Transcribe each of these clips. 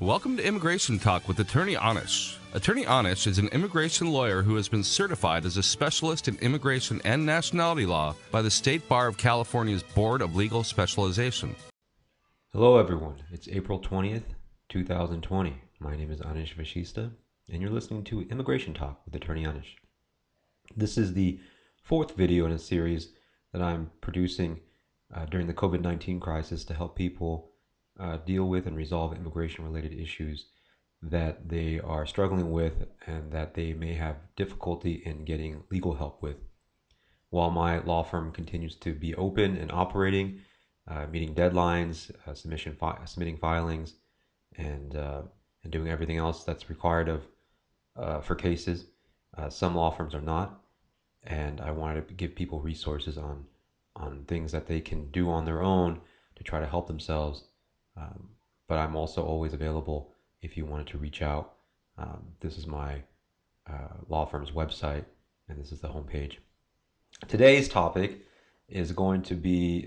Welcome to Immigration Talk with Attorney Anish. Attorney Anish is an immigration lawyer who has been certified as a specialist in immigration and nationality law by the State Bar of California's Board of Legal Specialization. Hello everyone, it's April 20th, 2020. My name is Anish Vashista, and you're listening to Immigration Talk with Attorney Anish. This is the fourth video in a series that I'm producing during the COVID-19 crisis to help people deal with and resolve immigration-related issues that they are struggling with and that they may have difficulty in getting legal help with. While my law firm continues to be open and operating, meeting deadlines, submitting filings, and doing everything else that's required for cases, some law firms are not, and I wanted to give people resources on things that they can do on their own to try to help themselves. But I'm also always available if you wanted to reach out. This is my law firm's website, and this is the homepage. Today's topic is going to be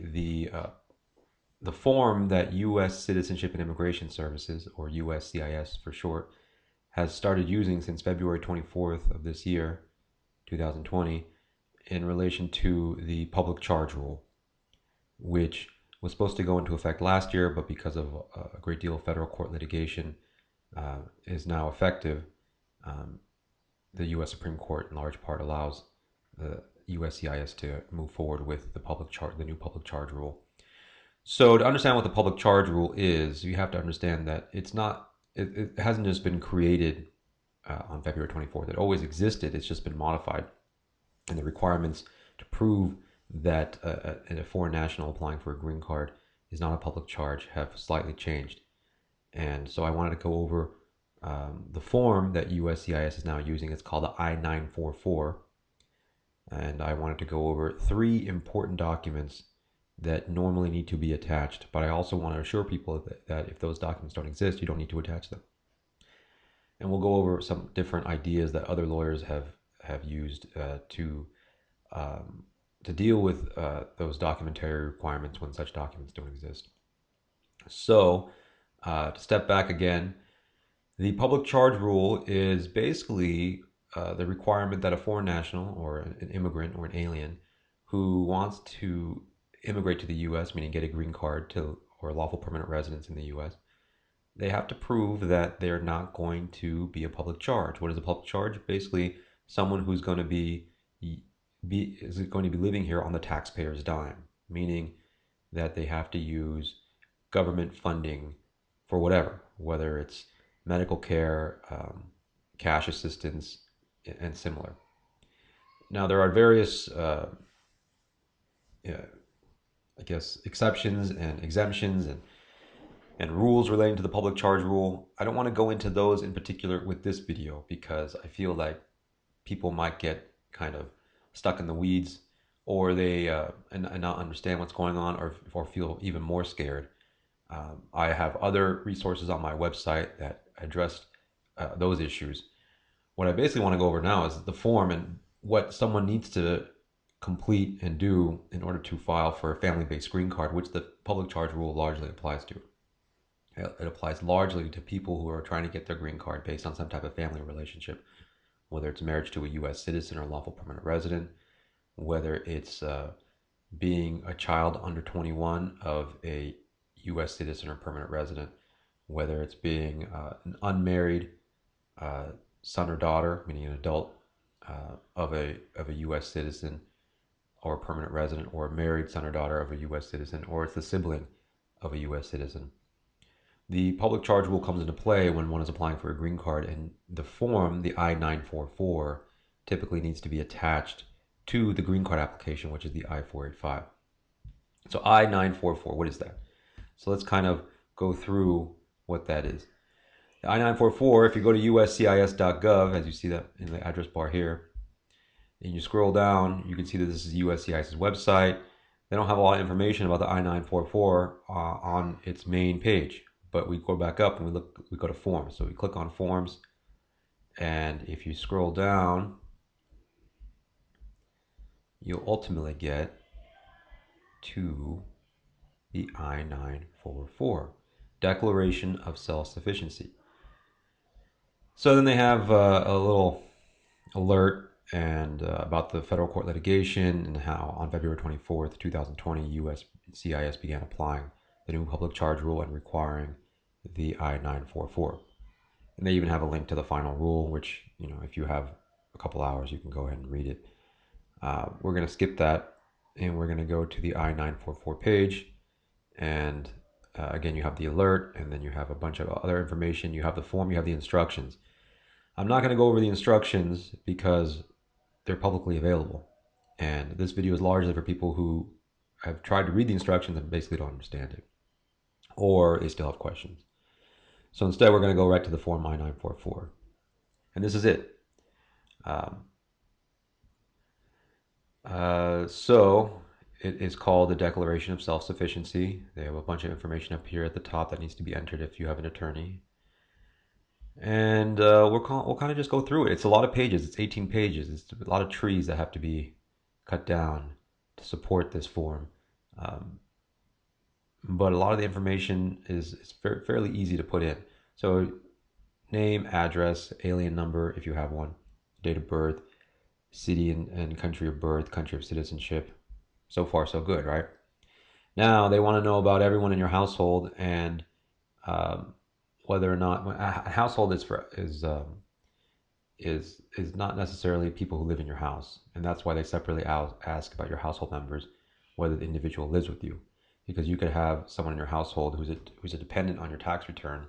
the form that U.S. Citizenship and Immigration Services, or USCIS for short, has started using since February 24th of this year, 2020, in relation to the public charge rule, which was supposed to go into effect last year, but because of a great deal of federal court litigation, is now effective. The U.S. Supreme Court, in large part, allows the USCIS to move forward with the new public charge rule. So, to understand what the public charge rule is, you have to understand that it hasn't just been created on February 24th. It always existed. It's just been modified, and the requirements to prove that a foreign national applying for a green card is not a public charge have slightly changed. And so I wanted to go over the form that USCIS is now using. It's called the I-944. And I wanted to go over 3 important documents that normally need to be attached. But I also want to assure people that if those documents don't exist, you don't need to attach them. And we'll go over some different ideas that other lawyers have used to deal with those documentary requirements when such documents don't exist. So, to step back again, the public charge rule is basically the requirement that a foreign national or an immigrant or an alien who wants to immigrate to the U.S., meaning get a green card or lawful permanent residence in the U.S., they have to prove that they're not going to be a public charge. What is a public charge? Basically, someone who's going to be living here on the taxpayer's dime, meaning that they have to use government funding for whether it's medical care, cash assistance, and similar. Now, there are various, exceptions and exemptions and rules relating to the public charge rule. I don't want to go into those in particular with this video because I feel like people might get kind of stuck in the weeds, or they and not understand what's going on, or feel even more scared. I have other resources on my website that address those issues. What I basically want to go over now is the form and what someone needs to complete and do in order to file for a family-based green card, which the public charge rule largely applies to. It applies largely to people who are trying to get their green card based on some type of family relationship, whether it's marriage to a U.S. citizen or lawful permanent resident, whether it's being a child under 21 of a U.S. citizen or permanent resident, whether it's being an unmarried son or daughter, meaning an adult of a U.S. citizen or permanent resident, or a married son or daughter of a U.S. citizen, or it's the sibling of a U.S. citizen. The public charge rule comes into play when one is applying for a green card, and the form, the I-944, typically needs to be attached to the green card application, which is the I-485. So I-944, what is that? So let's kind of go through what that is. The I-944, if you go to uscis.gov, as you see that in the address bar here, and you scroll down, you can see that this is USCIS's website. They don't have a lot of information about the I-944 on its main page. But we go back up and we go to forms. So we click on forms, and if you scroll down, you'll ultimately get to the I-944. Declaration of Self-Sufficiency. So then they have a little alert and about the federal court litigation and how on February 24th, 2020, USCIS began applying the new public charge rule and requiring the I-944. And they even have a link to the final rule, which, if you have a couple hours, you can go ahead and read it. We're going to skip that, and we're going to go to the I-944 page. And again, you have the alert, and then you have a bunch of other information. You have the form, you have the instructions. I'm not going to go over the instructions because they're publicly available. And this video is largely for people who have tried to read the instructions and basically don't understand it, or they still have questions. So instead, we're going to go right to the form I-944. And this is it. So it is called the Declaration of Self-Sufficiency. They have a bunch of information up here at the top that needs to be entered if you have an attorney. And we'll kind of just go through it. It's a lot of pages. It's 18 pages. It's a lot of trees that have to be cut down to support this form. But a lot of the information is fairly easy to put in. So name, address, alien number if you have one, date of birth, city and country of birth, country of citizenship. So far, so good, right? Now they want to know about everyone in your household and whether or not a household is not necessarily people who live in your house, and that's why they separately ask about your household members, whether the individual lives with you, because you could have someone in your household who's a dependent on your tax return,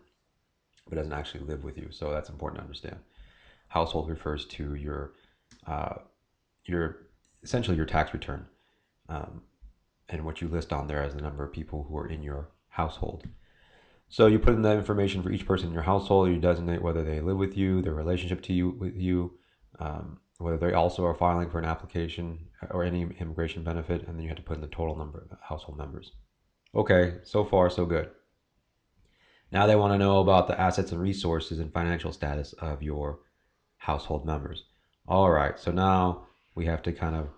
but doesn't actually live with you. So that's important to understand. Household refers to your essentially your tax return, and what you list on there as the number of people who are in your household. So you put in that information for each person in your household. You designate whether they live with you, their relationship with you, whether they also are filing for an application or any immigration benefit, and then you have to put in the total number of household members. Okay, so far so good. Now they want to know about the assets and resources and financial status of your household members. All right, so now we have to kind of,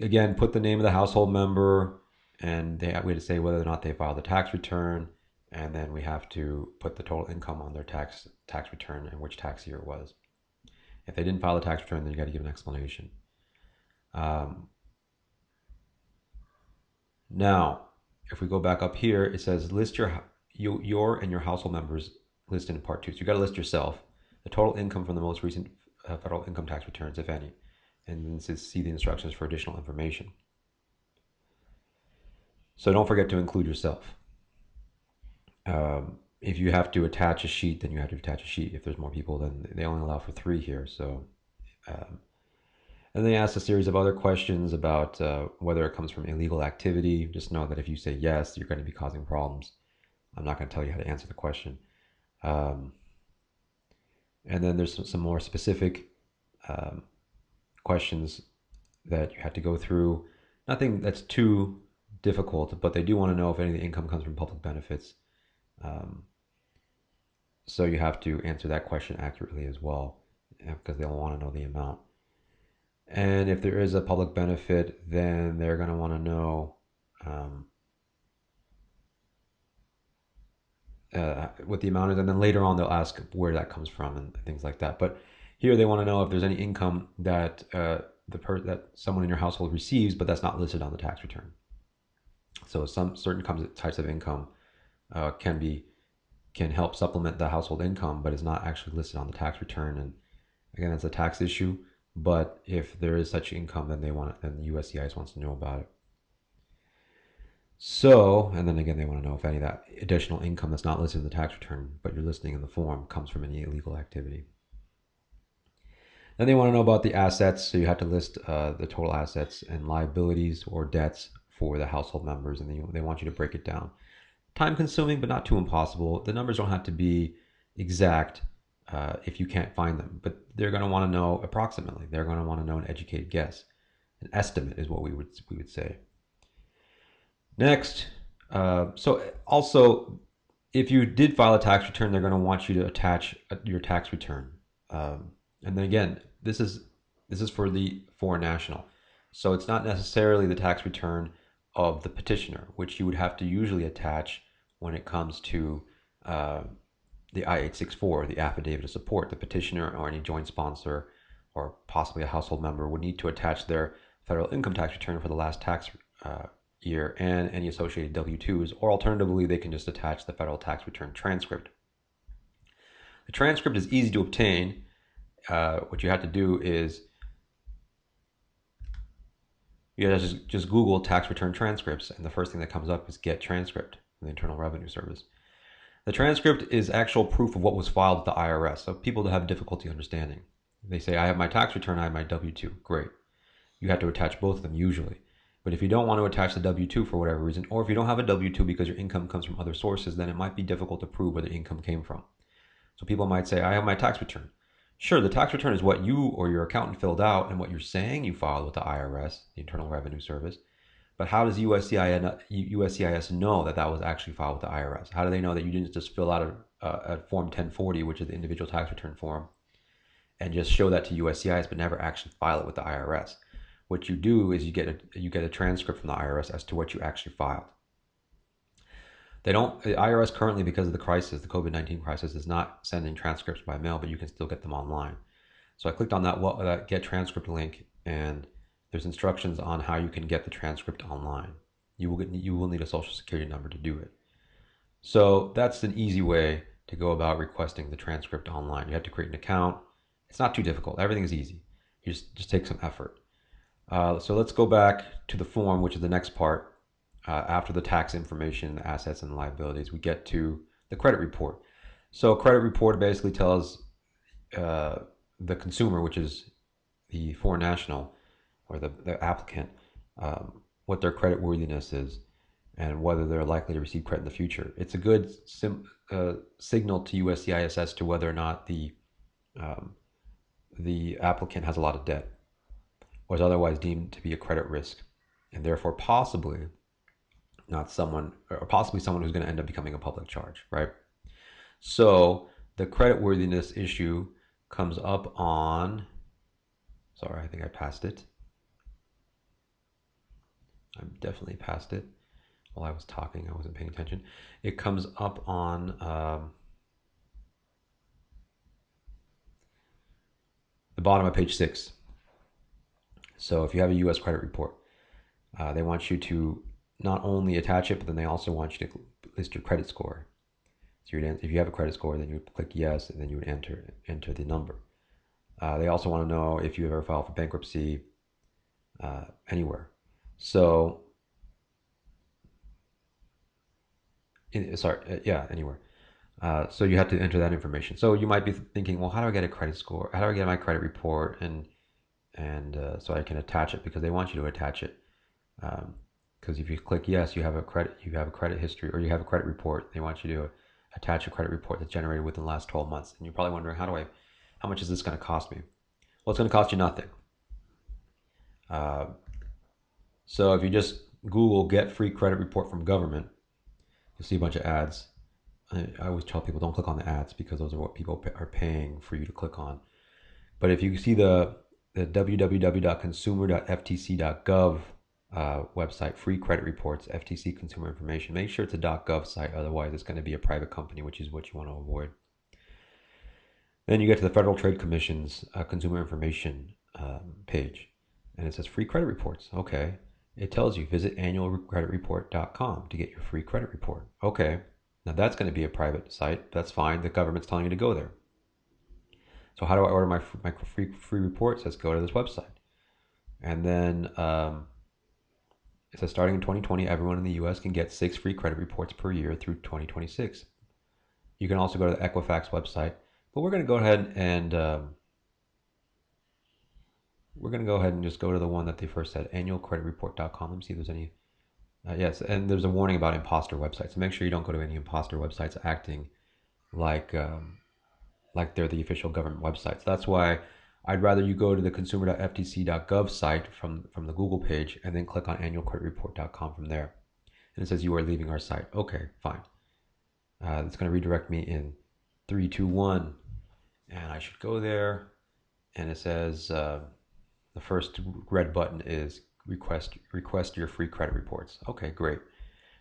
again, put the name of the household member, and we have to say whether or not they filed the tax return, and then we have to put the total income on their tax return and which tax year it was. If they didn't file the tax return, then you got to give an explanation. Now, if we go back up here, it says list your and your household members listed in part 2. So you got to list yourself, the total income from the most recent federal income tax returns, if any, and then it says see the instructions for additional information. So don't forget to include yourself. If you have to attach a sheet, then you have to attach a sheet. If there's more people, then they only allow for 3 here. So, and they ask a series of other questions about whether it comes from illegal activity. Just know that if you say yes, you're going to be causing problems. I'm not going to tell you how to answer the question. And then there's some more specific questions that you have to go through. Nothing that's too difficult, but they do want to know if any of the income comes from public benefits. So you have to answer that question accurately as well, because they'll want to know the amount. And if there is a public benefit, then they're going to want to know what the amount is, and then later on they'll ask where that comes from and things like that. But here they want to know if there's any income that that someone in your household receives, but that's not listed on the tax return. So some certain types of income can help supplement the household income, but is not actually listed on the tax return. And again, that's a tax issue. But if there is such income, then then the USCIS wants to know about it. So, and then again, they want to know if any of that additional income that's not listed in the tax return, but you're listing in the form, comes from any illegal activity. Then they want to know about the assets. So you have to list the total assets and liabilities or debts for the household members, and they want you to break it down. Time consuming, but not too impossible. The numbers don't have to be exact if you can't find them, but they're going to want to know approximately. They're going to want to know an educated guess. An estimate is what we would say. Next, so also, if you did file a tax return, they're going to want you to attach your tax return. And then again, this is for the foreign national. So it's not necessarily the tax return of the petitioner, which you would have to usually attach when it comes to the I-864, the affidavit of support. The petitioner or any joint sponsor or possibly a household member would need to attach their federal income tax return for the last tax year and any associated W-2s, or alternatively, they can just attach the federal tax return transcript. The transcript is easy to obtain. What you have to do is you have to just Google tax return transcripts, and the first thing that comes up is get transcript from the Internal Revenue Service. The transcript is actual proof of what was filed with the IRS, so people that have difficulty understanding. They say, I have my tax return, I have my W-2. Great. You have to attach both of them usually. But if you don't want to attach the W-2 for whatever reason, or if you don't have a W-2 because your income comes from other sources, then it might be difficult to prove where the income came from. So people might say, I have my tax return. Sure, the tax return is what you or your accountant filled out and what you're saying you filed with the IRS, the Internal Revenue Service. But how does USCIS know that that was actually filed with the IRS? How do they know that you didn't just fill out a Form 1040, which is the individual tax return form, and just show that to USCIS but never actually file it with the IRS? What you do is you get a transcript from the IRS as to what you actually filed. The IRS currently, because of the crisis, the COVID-19 crisis, is not sending transcripts by mail, but you can still get them online. So I clicked on that get transcript link, and there's instructions on how you can get the transcript online. You will need a social security number to do it. So that's an easy way to go about requesting the transcript online. You have to create an account. It's not too difficult. Everything is easy. You just take some effort. So let's go back to the form, which is the next part. After the tax information, the assets and liabilities, we get to the credit report. So a credit report basically tells the consumer, which is the foreign national or the applicant, what their credit worthiness is and whether they're likely to receive credit in the future. It's a good signal to USCIS as to whether or not the applicant has a lot of debt or is otherwise deemed to be a credit risk, and therefore possibly someone who's going to end up becoming a public charge, right? So the creditworthiness issue comes up on, sorry, I think I passed it. I definitely passed it. While I was talking, I wasn't paying attention. It comes up on the bottom of page 6. So if you have a U.S. credit report, they want you to not only attach it, but then they also want you to list your credit score. So if you have a credit score, then you would click yes, and then you would enter the number. They also want to know if you've ever filed for bankruptcy anywhere. So, anywhere. So you have to enter that information. So you might be thinking, well, how do I get a credit score? How do I get my credit report? And so I can attach it, because they want you to attach it. Because if you click yes, you have a credit history, or you have a credit report. They want you to attach a credit report that's generated within the last 12 months. And you're probably wondering, how much is this going to cost me? Well, it's going to cost you nothing. So if you just Google get free credit report from government, you'll see a bunch of ads. I always tell people, don't click on the ads, because those are what people are paying for you to click on. But if you see the www.consumer.ftc.gov website, free credit reports, FTC consumer information, make sure it's a .gov site, otherwise it's going to be a private company, which is what you want to avoid. Then you get to the Federal Trade Commission's consumer information page, and it says free credit reports. Okay, it tells you visit annualcreditreport.com to get your free credit report. Okay, now that's going to be a private site. That's fine. The government's telling you to go there. So how do I order my free report? It says go to this website. And then it says starting in 2020, everyone in the U.S. can get 6 free credit reports per year through 2026. You can also go to the Equifax website, but we're going to go ahead and just go to the one that they first said, annualcreditreport.com. Let me see if there's any. Yes, and there's a warning about imposter websites. So make sure you don't go to any imposter websites acting like they're the official government websites. That's why I'd rather you go to the consumer.ftc.gov site from the Google page, and then click on annualcreditreport.com from there. And it says you are leaving our site. Okay, fine. It's going to redirect me in 3, 2, 1, and I should go there. And it says the first red button is request your free credit reports. Okay, great.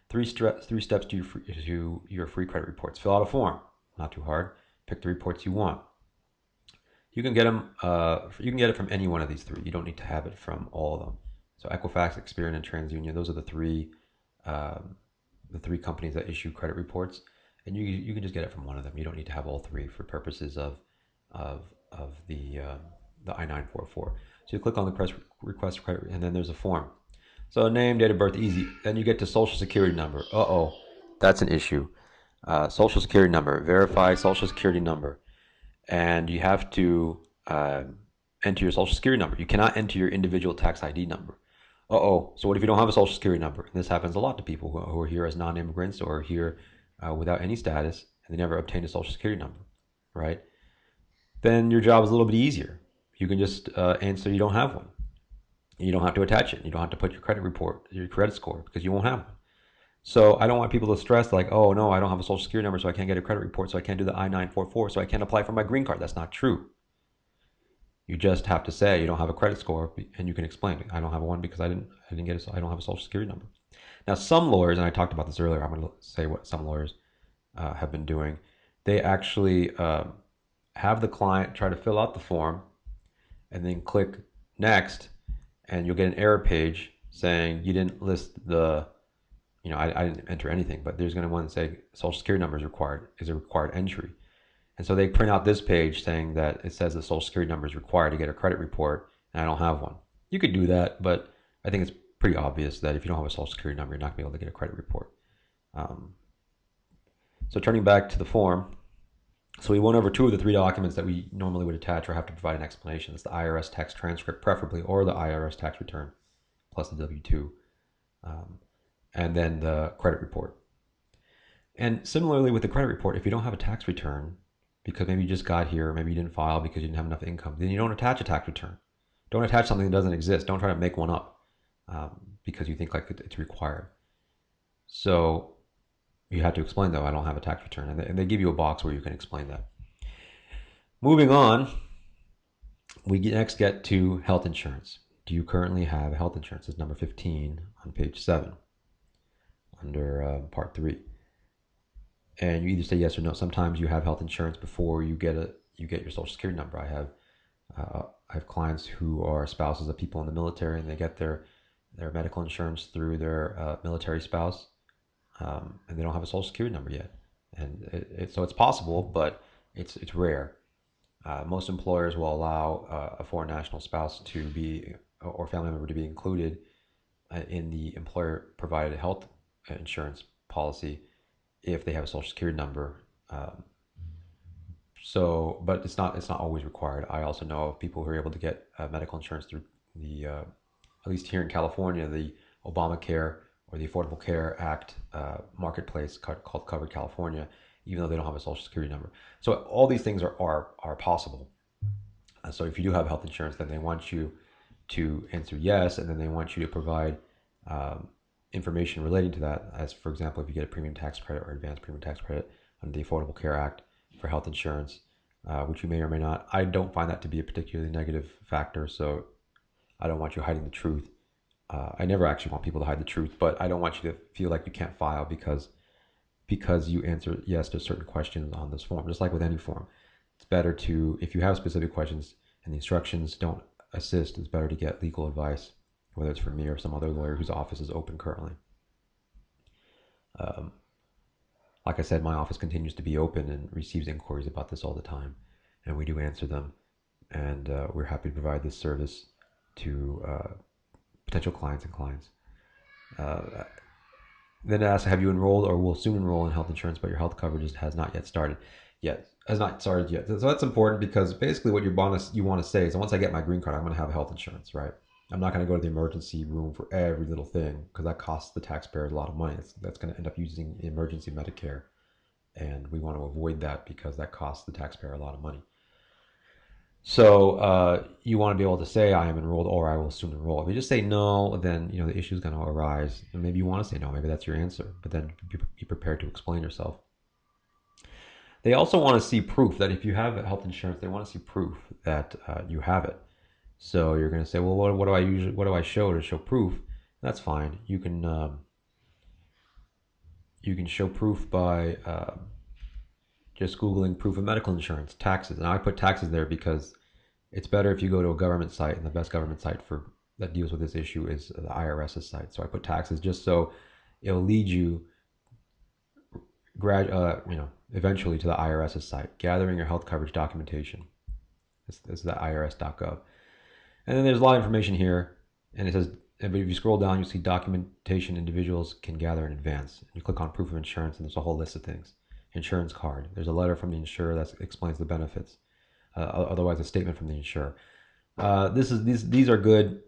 Three steps to your free credit reports. Fill out a form. Not too hard. Pick the reports you want. You can get them. You can get it from any one of these three. You don't need to have it from all of them. So Equifax, Experian, and TransUnion. Those are the three companies that issue credit reports, and you can just get it from one of them. You don't need to have all three for purposes of the I-944. So you click on the request credit, and then there's a form. So name, date of birth, easy. Then you get to social security number. That's an issue. Social security number. Verify social security number. And you have to enter your social security number. You cannot enter your individual tax ID number. So what if you don't have a social security number? And this happens a lot to people who are here as non-immigrants or here without any status, and they never obtained a social security number, right? Then your job is a little bit easier. You can just answer you don't have one. You don't have to attach it. You don't have to put your credit report, your credit score, because you won't have one. So I don't want people to stress like, oh no, I don't have a social security number, so I can't get a credit report, so I can't do the I-944, so I can't apply for my green card. That's not true. You just have to say you don't have a credit score, and you can explain it. I don't have one because I don't have a social security number. Now, some lawyers, and I talked about this earlier, I'm going to say what some lawyers have been doing. They actually have the client try to fill out the form, and then click next, and you'll get an error page saying you didn't list the, I didn't enter anything, but there's going to want to say social security number is a required entry. And so they print out this page saying that it says the social security number is required to get a credit report, and I don't have one. You could do that, but I think it's pretty obvious that if you don't have a social security number, you're not going to be able to get a credit report. So turning back to the form, so we went over two of the three documents that we normally would attach or have to provide an explanation. It's the IRS tax transcript, preferably, or the IRS tax return, plus the W-2, and then the credit report. And similarly with the credit report, if you don't have a tax return, because maybe you just got here, or maybe you didn't file because you didn't have enough income, then you don't attach a tax return. Don't attach something that doesn't exist. Don't try to make one up because you think like it's required. So you have to explain, though, I don't have a tax return. And they give you a box where you can explain that. Moving on, we next get to health insurance. Do you currently have health insurance? It's number 15 on page 7 under part 3. And you either say yes or no. Sometimes you have health insurance before you get your social security number. I have clients who are spouses of people in the military, and they get their medical insurance through their military spouse, and they don't have a social security number yet. And so it's possible, but it's rare. Most employers will allow a foreign national spouse to be, or family member to be included in the employer provided health insurance policy if they have a social security number. But it's not always required. I also know of people who are able to get medical insurance through the, at least here in California, the Obamacare or the Affordable Care Act marketplace called Covered California, even though they don't have a social security number. So all these things are possible. So if you do have health insurance, then they want you to answer yes, and then they want you to provide information relating to that, as for example, if you get a premium tax credit or advanced premium tax credit under the Affordable Care Act for health insurance, which you may or may not. I don't find that to be a particularly negative factor, so I don't want you hiding the truth. I never actually want people to hide the truth, but I don't want you to feel like you can't file because you answer yes to certain questions on this form. Just like with any form, it's better to, if you have specific questions and the instructions don't assist, it's better to get legal advice, whether it's from me or some other lawyer whose office is open currently. Like I said, my office continues to be open and receives inquiries about this all the time, and we do answer them, and we're happy to provide this service to potential clients and clients. Then it asks, have you enrolled or will soon enroll in health insurance, but your health coverage has not yet started? So that's important, because basically what you want to say is, once I get my green card, I'm going to have health insurance, right? I'm not going to go to the emergency room for every little thing, because that costs the taxpayers a lot of money. That's going to end up using emergency Medicare, and we want to avoid that because that costs the taxpayer a lot of money. So you want to be able to say I am enrolled or I will soon enroll. If you just say no, then the issue is going to arise, and maybe you want to say no. Maybe that's your answer, but then be prepared to explain yourself. They also want to see proof that if you have health insurance, they want to see proof that you have it. So you're going to say, well, what do I show to show proof? That's fine. You can you can show proof by just Googling proof of medical insurance, taxes. And I put taxes there because it's better if you go to a government site, and the best government site that deals with this issue is the IRS's site. So I put taxes just so it'll lead you eventually to the IRS's site, gathering your health coverage documentation. This is the irs.gov. And then there's a lot of information here, and it says, but if you scroll down, you see documentation individuals can gather in advance. You click on proof of insurance, and there's a whole list of things. Insurance card. There's a letter from the insurer that explains the benefits. Otherwise, a statement from the insurer. These are good.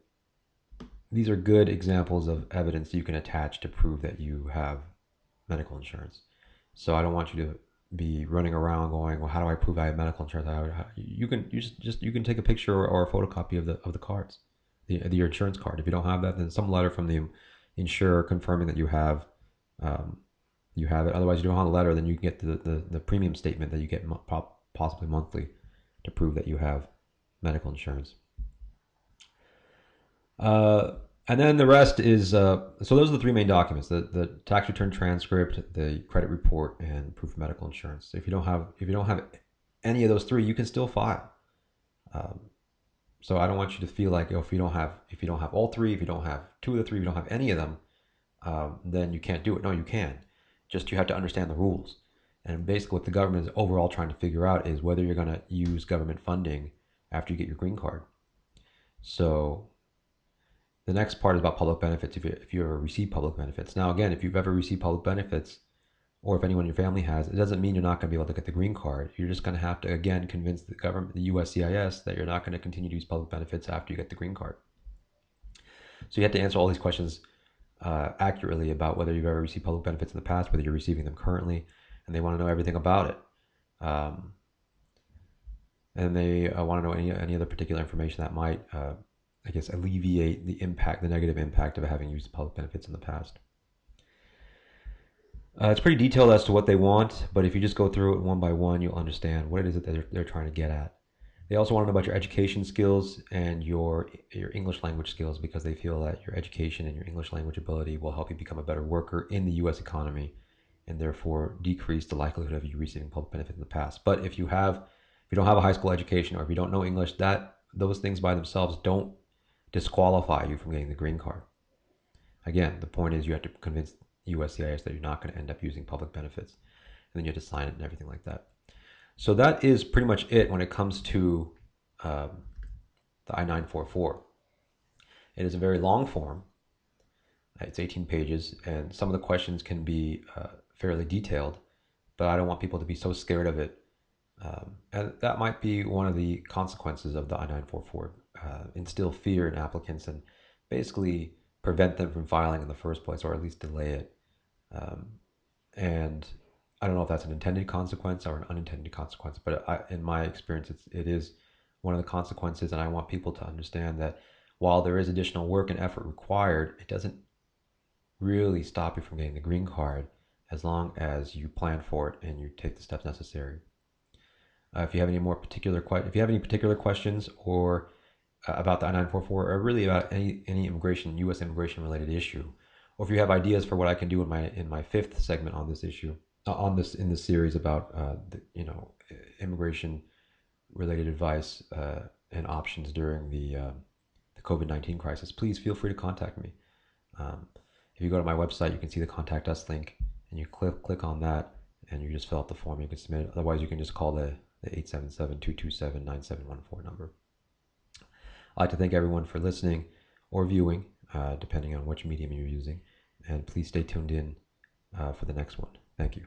These are good examples of evidence you can attach to prove that you have medical insurance. So I don't want you to be running around going, well, how do I prove I have medical insurance? You can take a picture or a photocopy of the cards, your insurance card. If you don't have that, then some letter from the insurer confirming that you have it. Otherwise, you don't have a letter, then you can get the premium statement that you get possibly monthly to prove that you have medical insurance. And then the rest is, so those are the three main documents: the tax return transcript, the credit report, and proof of medical insurance. So if you don't have any of those three, you can still file. So I don't want you to feel like, if you don't have all three, if you don't have two of the three, if you don't have any of them, then you can't do it. No, you can. Just you have to understand the rules. And basically what the government is overall trying to figure out is whether you're going to use government funding after you get your green card. So the next part is about public benefits, if you ever receive public benefits. Now, again, if you've ever received public benefits, or if anyone in your family has, it doesn't mean you're not going to be able to get the green card. You're just going to have to, again, convince the government, the USCIS, that you're not going to continue to use public benefits after you get the green card. So you have to answer all these questions accurately about whether you've ever received public benefits in the past, whether you're receiving them currently, and they want to know everything about it. And they want to know any other particular information that might, alleviate the negative impact of having used public benefits in the past. It's pretty detailed as to what they want, but if you just go through it one by one, you'll understand what it is that they're trying to get at. They also want to know about your education skills and your English language skills, because they feel that your education and your English language ability will help you become a better worker in the U.S. economy, and therefore decrease the likelihood of you receiving public benefit in the past. But if you don't have a high school education, or if you don't know English, those things by themselves don't disqualify you from getting the green card. Again, the point is you have to convince USCIS that you're not going to end up using public benefits, and then you have to sign it and everything like that. So that is pretty much it when it comes to the I-944. It is a very long form. It's 18 pages, and some of the questions can be fairly detailed, but I don't want people to be so scared of it. And that might be one of the consequences of the I-944. Instill fear in applicants and basically prevent them from filing in the first place, or at least delay it. And I don't know if that's an intended consequence or an unintended consequence, but in my experience, it is one of the consequences. And I want people to understand that while there is additional work and effort required, it doesn't really stop you from getting the green card as long as you plan for it and you take the steps necessary. If you have any particular questions or about the I-944, or really about any U.S. immigration related issue, or if you have ideas for what I can do in my fifth segment on this issue, in this series about immigration related advice and options during the COVID-19 crisis, please feel free to contact me. If you go to my website, you can see the contact us link, and you click on that, and you just fill out the form. You can submit it. Otherwise, you can just call the 877-227-9714 number. I'd like to thank everyone for listening or viewing, depending on which medium you're using. And please stay tuned in for the next one. Thank you.